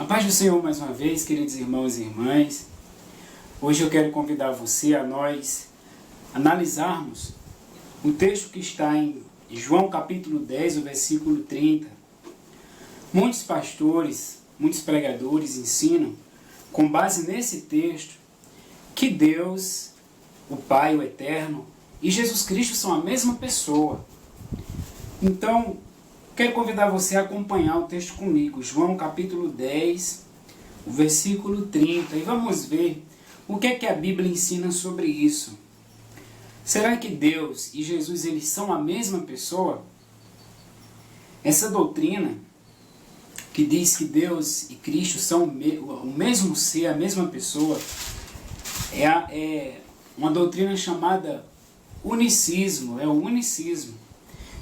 A paz do Senhor mais uma vez, queridos irmãos e irmãs. Hoje eu quero convidar você a nós analisarmos um texto que está em João capítulo 10, o versículo 30. Muitos pastores, muitos pregadores ensinam, com base nesse texto, que Deus, o Pai, o Eterno, e Jesus Cristo são a mesma pessoa. Então, quero convidar você a acompanhar o texto comigo, João capítulo 10, o versículo 30, e vamos ver o que é que a Bíblia ensina sobre isso. Será que Deus e Jesus eles são a mesma pessoa? Essa doutrina que diz que Deus e Cristo são o mesmo ser, a mesma pessoa, é uma doutrina chamada unicismo, é o unicismo.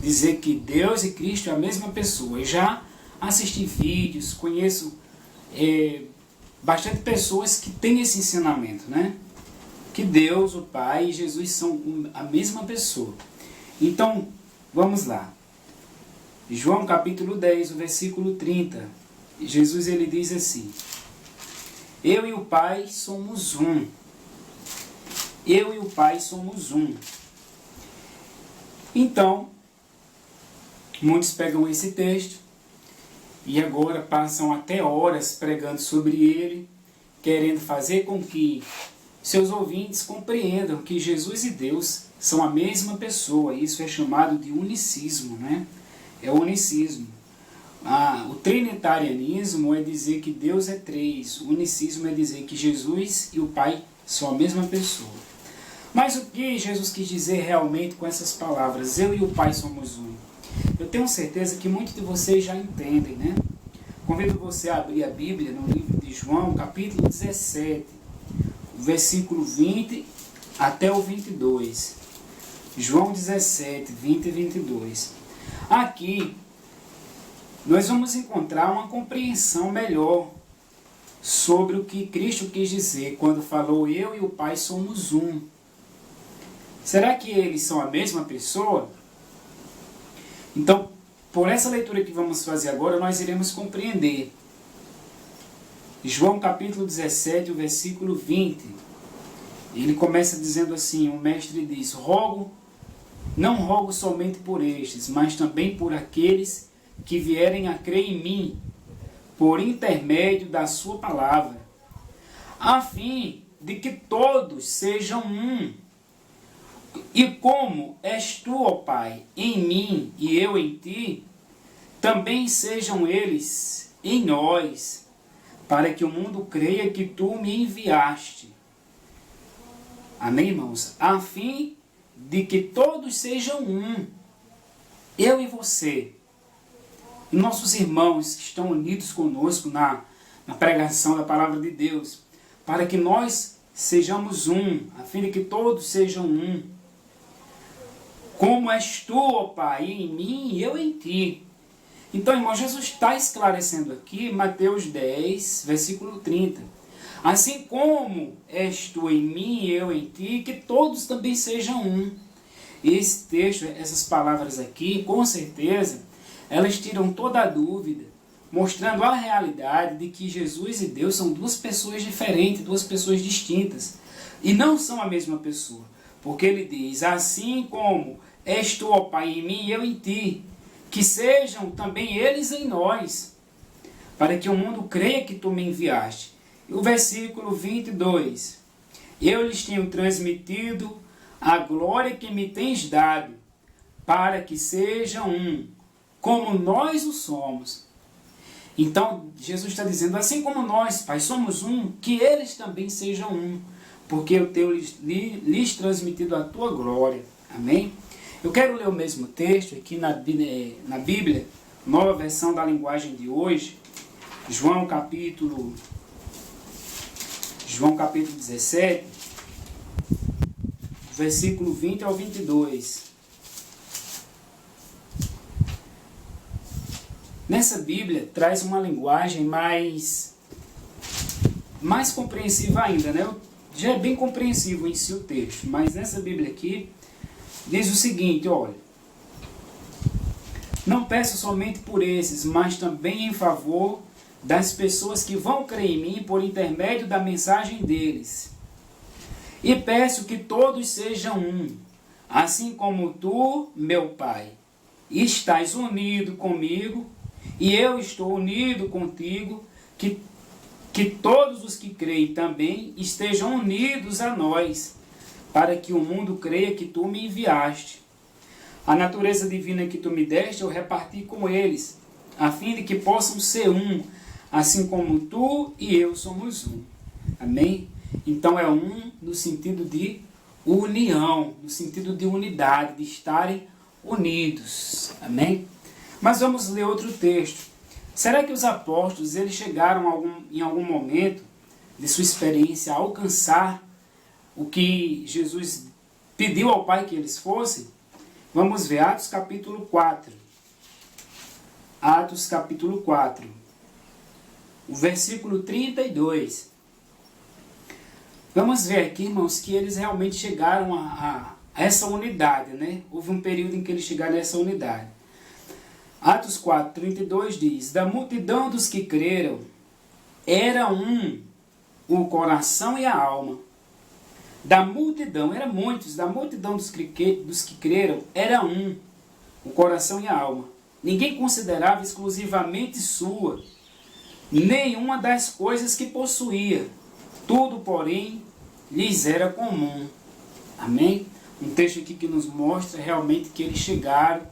Dizer que Deus e Cristo é a mesma pessoa. Eu já assisti vídeos, conheço bastante pessoas que têm esse ensinamento, né? Que Deus, o Pai e Jesus são a mesma pessoa. Então, vamos lá. João capítulo 10, o versículo 30. Jesus ele diz assim: Eu e o Pai somos um. Eu e o Pai somos um. Então, muitos pegam esse texto e agora passam até horas pregando sobre ele, querendo fazer com que seus ouvintes compreendam que Jesus e Deus são a mesma pessoa. Isso é chamado de unicismo, né? É o unicismo. O trinitarianismo é dizer que Deus é três. O unicismo é dizer que Jesus e o Pai são a mesma pessoa. Mas o que Jesus quis dizer realmente com essas palavras? Eu e o Pai somos um. Eu tenho certeza que muitos de vocês já entendem, né? Convido você a abrir a Bíblia no livro de João, capítulo 17, versículo 20 até o 22. João 17, 20 e 22. Aqui, nós vamos encontrar uma compreensão melhor sobre o que Cristo quis dizer quando falou eu e o Pai somos um. Será que eles são a mesma pessoa? Então, por essa leitura que vamos fazer agora, nós iremos compreender. João capítulo 17, o versículo 20. Ele começa dizendo assim, o mestre diz: não rogo somente por estes, mas também por aqueles que vierem a crer em mim, por intermédio da sua palavra, a fim de que todos sejam um. E como és tu, ó Pai, em mim e eu em ti, também sejam eles em nós, para que o mundo creia que tu me enviaste. Amém, irmãos? A fim de que todos sejam um, eu e você, e nossos irmãos que estão unidos conosco na pregação da palavra de Deus, para que nós sejamos um, a fim de que todos sejam um. Como és tu, ó Pai, em mim e eu em ti. Então, irmão, Jesus está esclarecendo aqui, Mateus 10, versículo 30. Assim como és tu em mim e eu em ti, que todos também sejam um. Esse texto, essas palavras aqui, com certeza, elas tiram toda a dúvida, mostrando a realidade de que Jesus e Deus são duas pessoas diferentes, duas pessoas distintas. E não são a mesma pessoa. Porque ele diz, assim como és tu, ó Pai, em mim e eu em ti, que sejam também eles em nós, para que o mundo creia que tu me enviaste. E o versículo 22, eu lhes tenho transmitido a glória que me tens dado, para que sejam um, como nós o somos. Então, Jesus está dizendo, assim como nós, Pai, somos um, que eles também sejam um, porque eu tenho lhes transmitido a tua glória. Amém? Eu quero ler o mesmo texto aqui na Bíblia, nova versão da linguagem de hoje, João capítulo 17, versículo 20 ao 22. Nessa Bíblia traz uma linguagem mais compreensiva ainda, né? Já é bem compreensível em si o texto, mas nessa Bíblia aqui diz o seguinte, olha: não peço somente por esses, mas também em favor das pessoas que vão crer em mim por intermédio da mensagem deles. E peço que todos sejam um, assim como tu, meu Pai, estás unido comigo e eu estou unido contigo, que todos os que creem também estejam unidos a nós, para que o mundo creia que tu me enviaste. A natureza divina que tu me deste eu reparti com eles, a fim de que possam ser um, assim como tu e eu somos um. Amém? Então é um no sentido de união, no sentido de unidade, de estarem unidos. Amém? Mas vamos ler outro texto. Será que os apóstolos eles chegaram em algum momento de sua experiência a alcançar o que Jesus pediu ao Pai que eles fossem? Vamos ver Atos capítulo 4. Atos capítulo 4. O versículo 32. Vamos ver aqui, irmãos, que eles realmente chegaram a essa unidade, né? Houve um período em que eles chegaram a essa unidade. Atos 4, 32 diz: da multidão dos que creram, era um o coração e a alma. Da multidão, eram muitos, da multidão dos que creram, era um o coração e a alma. Ninguém considerava exclusivamente sua nenhuma das coisas que possuía. Tudo, porém, lhes era comum. Amém? Um texto aqui que nos mostra realmente que eles chegaram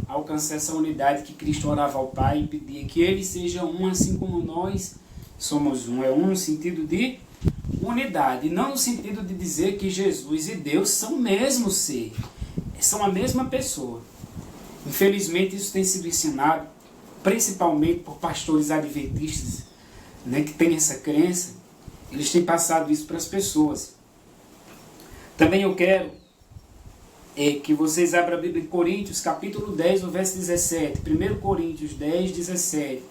a alcançar essa unidade que Cristo orava ao Pai e pedia que eles sejam um assim como nós somos um. É um no sentido de unidade, não no sentido de dizer que Jesus e Deus são o mesmo ser, são a mesma pessoa. Infelizmente isso tem sido ensinado principalmente por pastores adventistas, né, que têm essa crença. Eles têm passado isso para as pessoas. Também eu quero que vocês abram a Bíblia em Coríntios, capítulo 10, o verso 17. 1 Coríntios 10, 17.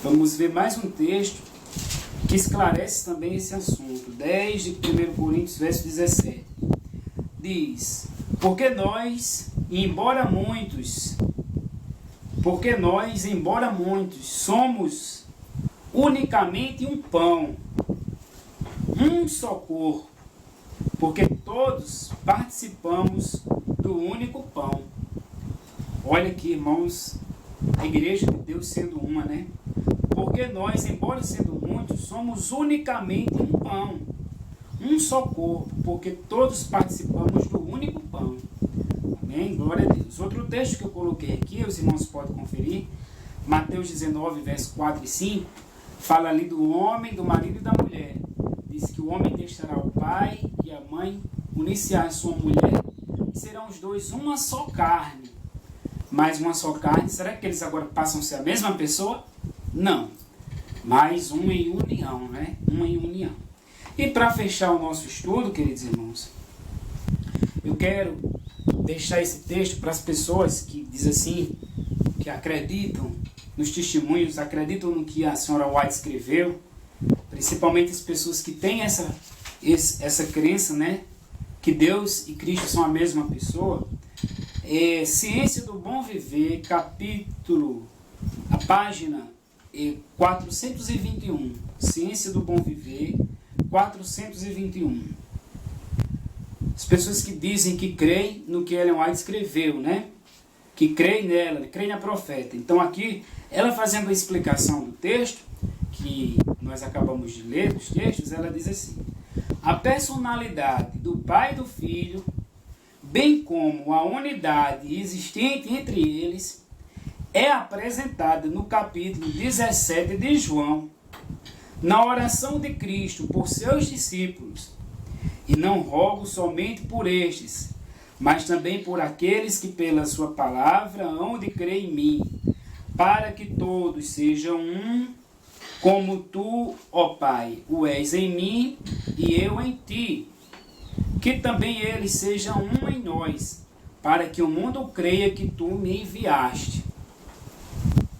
Vamos ver mais um texto que esclarece também esse assunto. 10 de 1 Coríntios, verso 17. Diz: Porque nós, embora muitos, somos unicamente um pão, um só corpo, porque todos participamos do único pão. Olha aqui, irmãos, a igreja de Deus sendo uma, né? Porque nós, embora sendo muitos, somos unicamente um pão, um só corpo, porque todos participamos do único pão. Amém? Glória a Deus. Outro texto que eu coloquei aqui, os irmãos podem conferir, Mateus 19, verso 4 e 5, fala ali do homem, do marido e da mulher. Diz que o homem deixará o pai e a mãe, unir-se à sua mulher, e serão os dois uma só carne. Mais uma só carne, será que eles agora passam a ser a mesma pessoa? Não. Mas uma em união, né? Uma em união. E para fechar o nosso estudo, queridos irmãos, eu quero deixar esse texto para as pessoas que dizem assim, que acreditam nos testemunhos, acreditam no que a senhora White escreveu, principalmente as pessoas que têm essa crença, né, que Deus e Cristo são a mesma pessoa. Ciência do Bom Viver, a página 421. Ciência do Bom Viver, 421. As pessoas que dizem que creem no que Ellen White escreveu, né? Que creem nela, creem na profeta. Então aqui, ela fazendo a explicação do texto, que nós acabamos de ler, dos textos, ela diz assim: a personalidade do Pai e do Filho, bem como a unidade existente entre eles, é apresentada no capítulo 17 de João, na oração de Cristo por seus discípulos. E não rogo somente por estes, mas também por aqueles que pela sua palavra hão de crer em mim, para que todos sejam um, como tu, ó Pai, o és em mim e eu em ti, que também eles sejam um em nós, para que o mundo creia que tu me enviaste.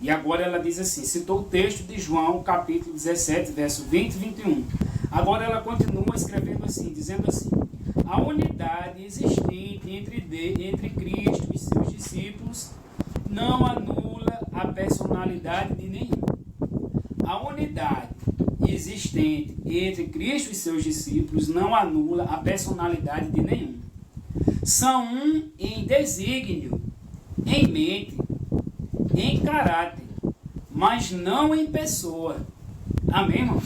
E agora ela diz assim, citou o texto de João, capítulo 17, verso 20 e 21. Agora ela continua escrevendo assim, dizendo assim: a unidade existente entre Cristo e seus discípulos não anula a personalidade de nenhum. unidade existente entre Cristo e seus discípulos não anula a personalidade de nenhum. São um em desígnio, em mente, em caráter, mas não em pessoa. Amém, irmãos?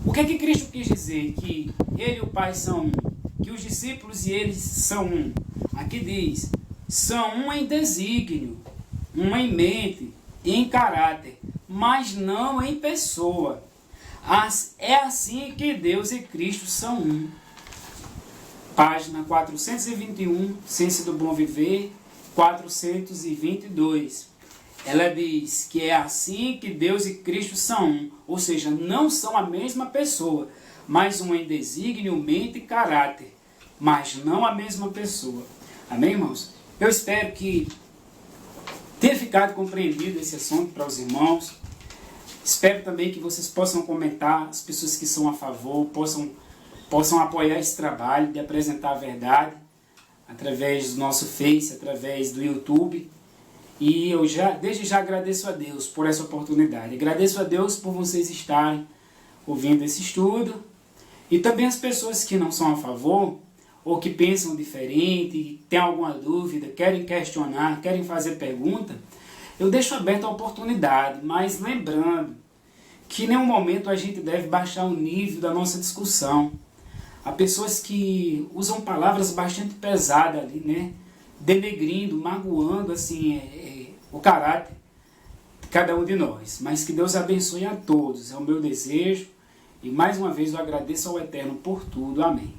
O que é que Cristo quis dizer? Que ele e o Pai são um, que os discípulos e eles são um. Aqui diz, são um em desígnio, um em mente, em caráter, mas não em pessoa. É assim que Deus e Cristo são um. Página 421, Ciência do Bom Viver, 422. Ela diz que é assim que Deus e Cristo são um, ou seja, não são a mesma pessoa, mas um em desígnio, mente e caráter, mas não a mesma pessoa. Amém, irmãos? Eu espero que tenha ficado compreendido esse assunto para os irmãos. Espero também que vocês possam comentar, as pessoas que são a favor, possam apoiar esse trabalho de apresentar a verdade através do nosso Face, através do YouTube. E eu desde já agradeço a Deus por essa oportunidade. Agradeço a Deus por vocês estarem ouvindo esse estudo. E também as pessoas que não são a favor, ou que pensam diferente, têm alguma dúvida, querem questionar, querem fazer pergunta, eu deixo aberta a oportunidade, mas lembrando que em nenhum momento a gente deve baixar o nível da nossa discussão. Há pessoas que usam palavras bastante pesadas ali, né? Denegrindo, magoando assim, o caráter de cada um de nós. Mas que Deus abençoe a todos, é o meu desejo. E mais uma vez eu agradeço ao Eterno por tudo. Amém.